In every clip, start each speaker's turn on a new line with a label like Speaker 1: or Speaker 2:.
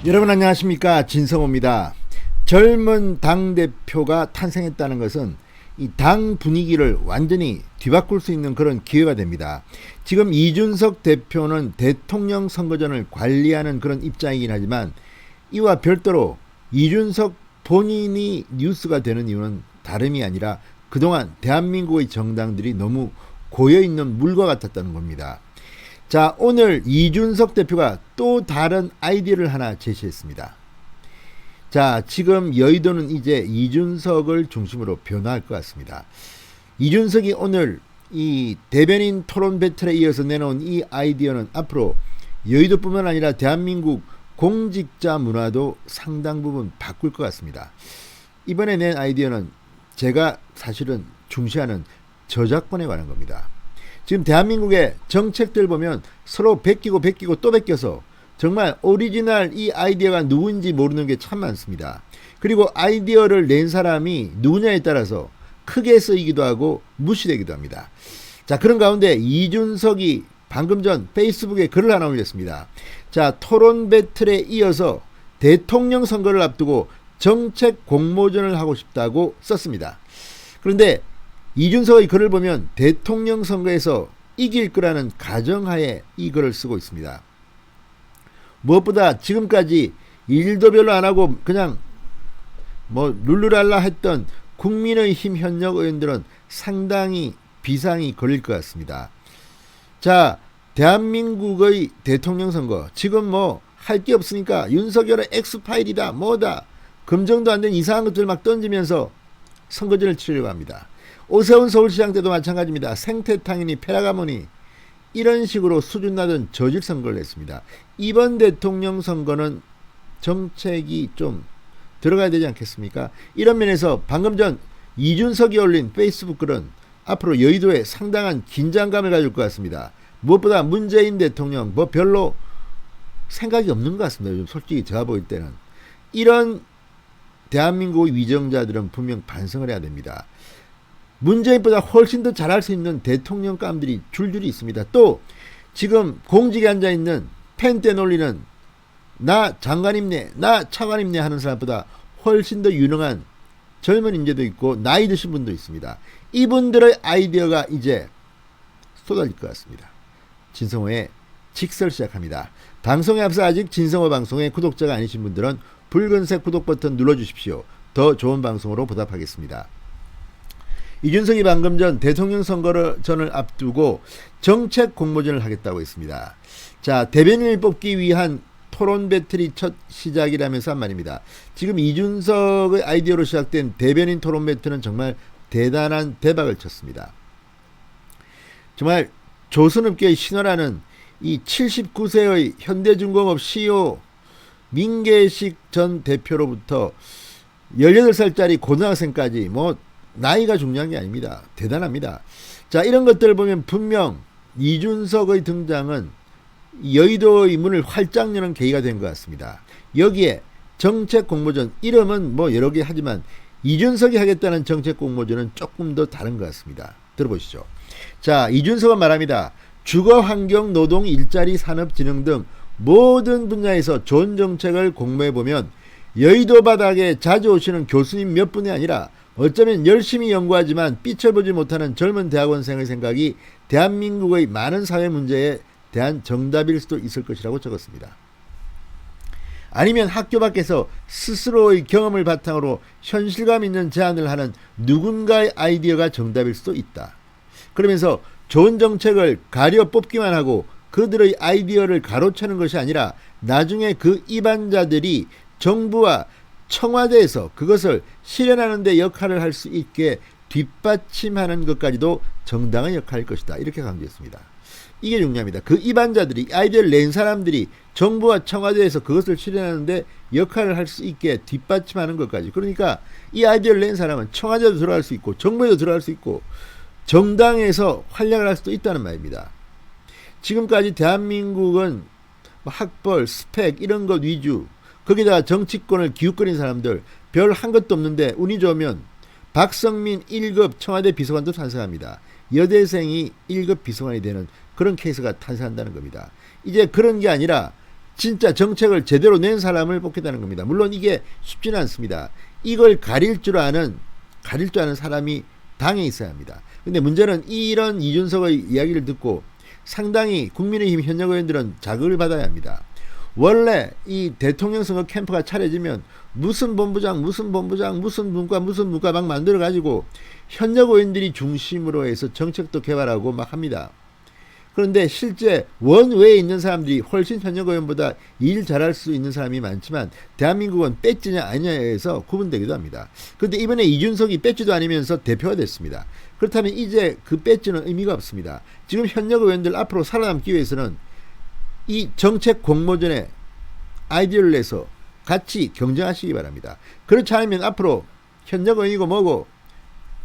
Speaker 1: 여러분 안녕하십니까, 진성호입니다. 젊은 당대표가 탄생했다는 것은 이 당 분위기를 완전히 뒤바꿀 수 있는 그런 기회가 됩니다. 지금 이준석 대표는 대통령 선거전을 관리하는 그런 입장이긴 하지만 이와 별도로 이준석 본인이 뉴스가 되는 이유는 다름이 아니라 그동안 대한민국의 정당들이 너무 고여있는 물과 같았다는 겁니다. 자, 오늘 이준석 대표가 또 다른 아이디어를 하나 제시했습니다. 자, 지금 여의도는 이제 이준석을 중심으로 변화할 것 같습니다. 이준석이 오늘 이 대변인 토론 배틀에 이어서 내놓은 이 아이디어는 앞으로 여의도뿐만 아니라 대한민국 공직자 문화도 상당 부분 바꿀 것 같습니다. 이번에 낸 아이디어는 제가 사실은 중시하는 저작권에 관한 겁니다. 지금 대한민국의 정책들 보면 서로 베끼고 또 베껴서 정말 오리지널 이 아이디어가 누군지 모르는 게 참 많습니다. 그리고 아이디어를 낸 사람이 누구냐에 따라서 크게 쓰이기도 하고 무시되기도 합니다. 자, 그런 가운데 이준석이 방금 전 페이스북에 글을 하나 올렸습니다. 자, 토론 배틀에 이어서 대통령 선거를 앞두고 정책 공모전을 하고 싶다고 썼습니다. 그런데 이준석의 글을 보면 대통령 선거에서 이길 거라는 가정하에 이 글을 쓰고 있습니다. 무엇보다 지금까지 일도 별로 안 하고 그냥 룰루랄라 했던 국민의힘 현역 의원들은 상당히 비상이 걸릴 것 같습니다. 자, 대한민국의 대통령 선거 지금 할 게 없으니까 윤석열의 엑스파일이다 뭐다 검증도 안 된 이상한 것들 막 던지면서 선거전을 치르려고 합니다. 오세훈 서울시장 때도 마찬가지입니다. 생태탕이니 페라가모니 이런 식으로 수준 낮은 저질 선거를 했습니다. 이번 대통령 선거는 정책이 좀 들어가야 되지 않겠습니까? 이런 면에서 방금 전 이준석이 올린 페이스북 글은 앞으로 여의도에 상당한 긴장감을 가질 것 같습니다. 무엇보다 문재인 대통령 별로 생각이 없는 것 같습니다. 요즘 솔직히 제가 보일 때는. 이런 대한민국의 위정자들은 분명 반성을 해야 됩니다. 문재인보다 훨씬 더 잘할 수 있는 대통령감들이 줄줄이 있습니다. 또 지금 공직에 앉아있는 펜대 놀리는 나 장관입네 나 차관입네 하는 사람보다 훨씬 더 유능한 젊은 인재도 있고 나이 드신 분도 있습니다. 이분들의 아이디어가 이제 쏟아질 것 같습니다. 진성호의 직설 시작합니다. 방송에 앞서 아직 진성호 방송의 구독자가 아니신 분들은 붉은색 구독 버튼 눌러주십시오. 더 좋은 방송으로 보답하겠습니다. 이준석이 방금 전 대통령 선거전을 앞두고 정책 공모전을 하겠다고 했습니다. 자, 대변인을 뽑기 위한 토론 배틀이 첫 시작이라면서 한 말입니다. 지금 이준석의 아이디어로 시작된 대변인 토론 배틀은 정말 대단한 대박을 쳤습니다. 정말 조선업계의 신화라는 이 79세의 현대중공업 CEO 민계식 전 대표로부터 18살짜리 고등학생까지 나이가 중요한 게 아닙니다. 대단합니다. 자, 이런 것들을 보면 분명 이준석의 등장은 여의도의 문을 활짝 여는 계기가 된 것 같습니다. 여기에 정책 공모전 이름은 여러 개 하지만 이준석이 하겠다는 정책 공모전은 조금 더 다른 것 같습니다. 들어보시죠. 자, 이준석은 말합니다. 주거 환경, 노동, 일자리, 산업, 진흥 등 모든 분야에서 좋은 정책을 공모해보면 여의도 바닥에 자주 오시는 교수님 몇 분이 아니라 어쩌면 열심히 연구하지만 빛을 보지 못하는 젊은 대학원생의 생각이 대한민국의 많은 사회 문제에 대한 정답일 수도 있을 것이라고 적었습니다. 아니면 학교 밖에서 스스로의 경험을 바탕으로 현실감 있는 제안을 하는 누군가의 아이디어가 정답일 수도 있다. 그러면서 좋은 정책을 가려 뽑기만 하고 그들의 아이디어를 가로채는 것이 아니라 나중에 그 입안자들이 정부와 청와대에서 그것을 실현하는 데 역할을 할 수 있게 뒷받침하는 것까지도 정당의 역할일 것이다. 이렇게 강조했습니다. 이게 중요합니다. 그 입안자들이 아이디어를 낸 사람들이 정부와 청와대에서 그것을 실현하는 데 역할을 할 수 있게 뒷받침하는 것까지. 그러니까 이 아이디어를 낸 사람은 청와대도 들어갈 수 있고 정부에도 들어갈 수 있고 정당에서 활약을 할 수도 있다는 말입니다. 지금까지 대한민국은 학벌, 스펙 이런 것 위주 거기다가 정치권을 기웃거린 사람들 별 한 것도 없는데 운이 좋으면 박성민 1급 청와대 비서관도 탄생합니다. 여대생이 1급 비서관이 되는 그런 케이스가 탄생한다는 겁니다. 이제 그런 게 아니라 진짜 정책을 제대로 낸 사람을 뽑겠다는 겁니다. 물론 이게 쉽지는 않습니다. 이걸 가릴 줄 아는 사람이 당에 있어야 합니다. 근데 문제는 이런 이준석의 이야기를 듣고 상당히 국민의힘 현역 의원들은 자극을 받아야 합니다. 원래 이 대통령 선거 캠프가 차려지면 무슨 본부장 무슨 문과 막 만들어 가지고 현역 의원들이 중심으로 해서 정책도 개발하고 막 합니다. 그런데 실제 원외에 있는 사람들이 훨씬 현역 의원보다 일 잘할 수 있는 사람이 많지만 대한민국은 배지냐 아니냐에서 구분되기도 합니다. 그런데 이번에 이준석이 배지도 아니면서 대표가 됐습니다. 그렇다면 이제 그 배지는 의미가 없습니다. 지금 현역 의원들 앞으로 살아남기 위해서는 이 정책 공모전에 아이디어를 내서 같이 경쟁하시기 바랍니다. 그렇지 않으면 앞으로 현역 의원이고 뭐고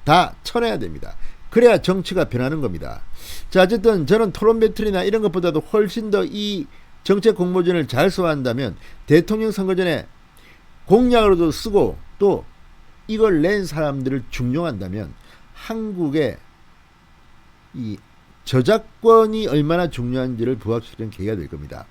Speaker 1: 다 쳐내야 됩니다. 그래야 정치가 변하는 겁니다. 자, 어쨌든 저는 토론 배틀이나 이런 것보다도 훨씬 더 이 정책 공모전을 잘 소화한다면 대통령 선거 전에 공약으로도 쓰고 또 이걸 낸 사람들을 중용한다면 한국의 이 저작권이 얼마나 중요한지를 부각시키는 계기가 될 겁니다.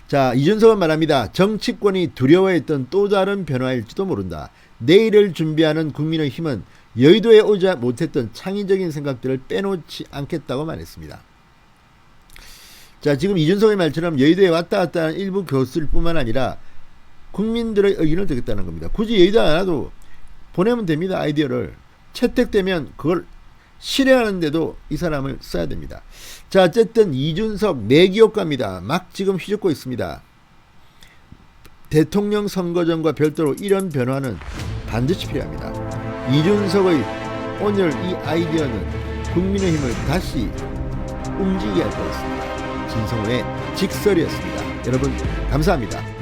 Speaker 1: 자, 이준석은 말합니다. 정치권이 두려워했던 또 다른 변화일지도 모른다. 내일을 준비하는 국민의힘은 여의도에 오지 못했던 창의적인 생각들을 빼놓지 않겠다고 말했습니다. 자, 지금 이준석의 말처럼 여의도에 왔다 갔다 하는 일부 교수들 뿐만 아니라 국민들의 의견을 듣겠다는 겁니다. 굳이 여의도 안 와도 보내면 됩니다. 아이디어를. 채택되면 그걸 실행하는데도 이 사람을 써야 됩니다. 자, 어쨌든 이준석 내기효과입니다. 막 지금 휘젓고 있습니다. 대통령 선거전과 별도로 이런 변화는 반드시 필요합니다. 이준석의 오늘 이 아이디어는 국민의힘을 다시 움직이게 할 거였습니다. 진성호의 직설이었습니다. 여러분 감사합니다.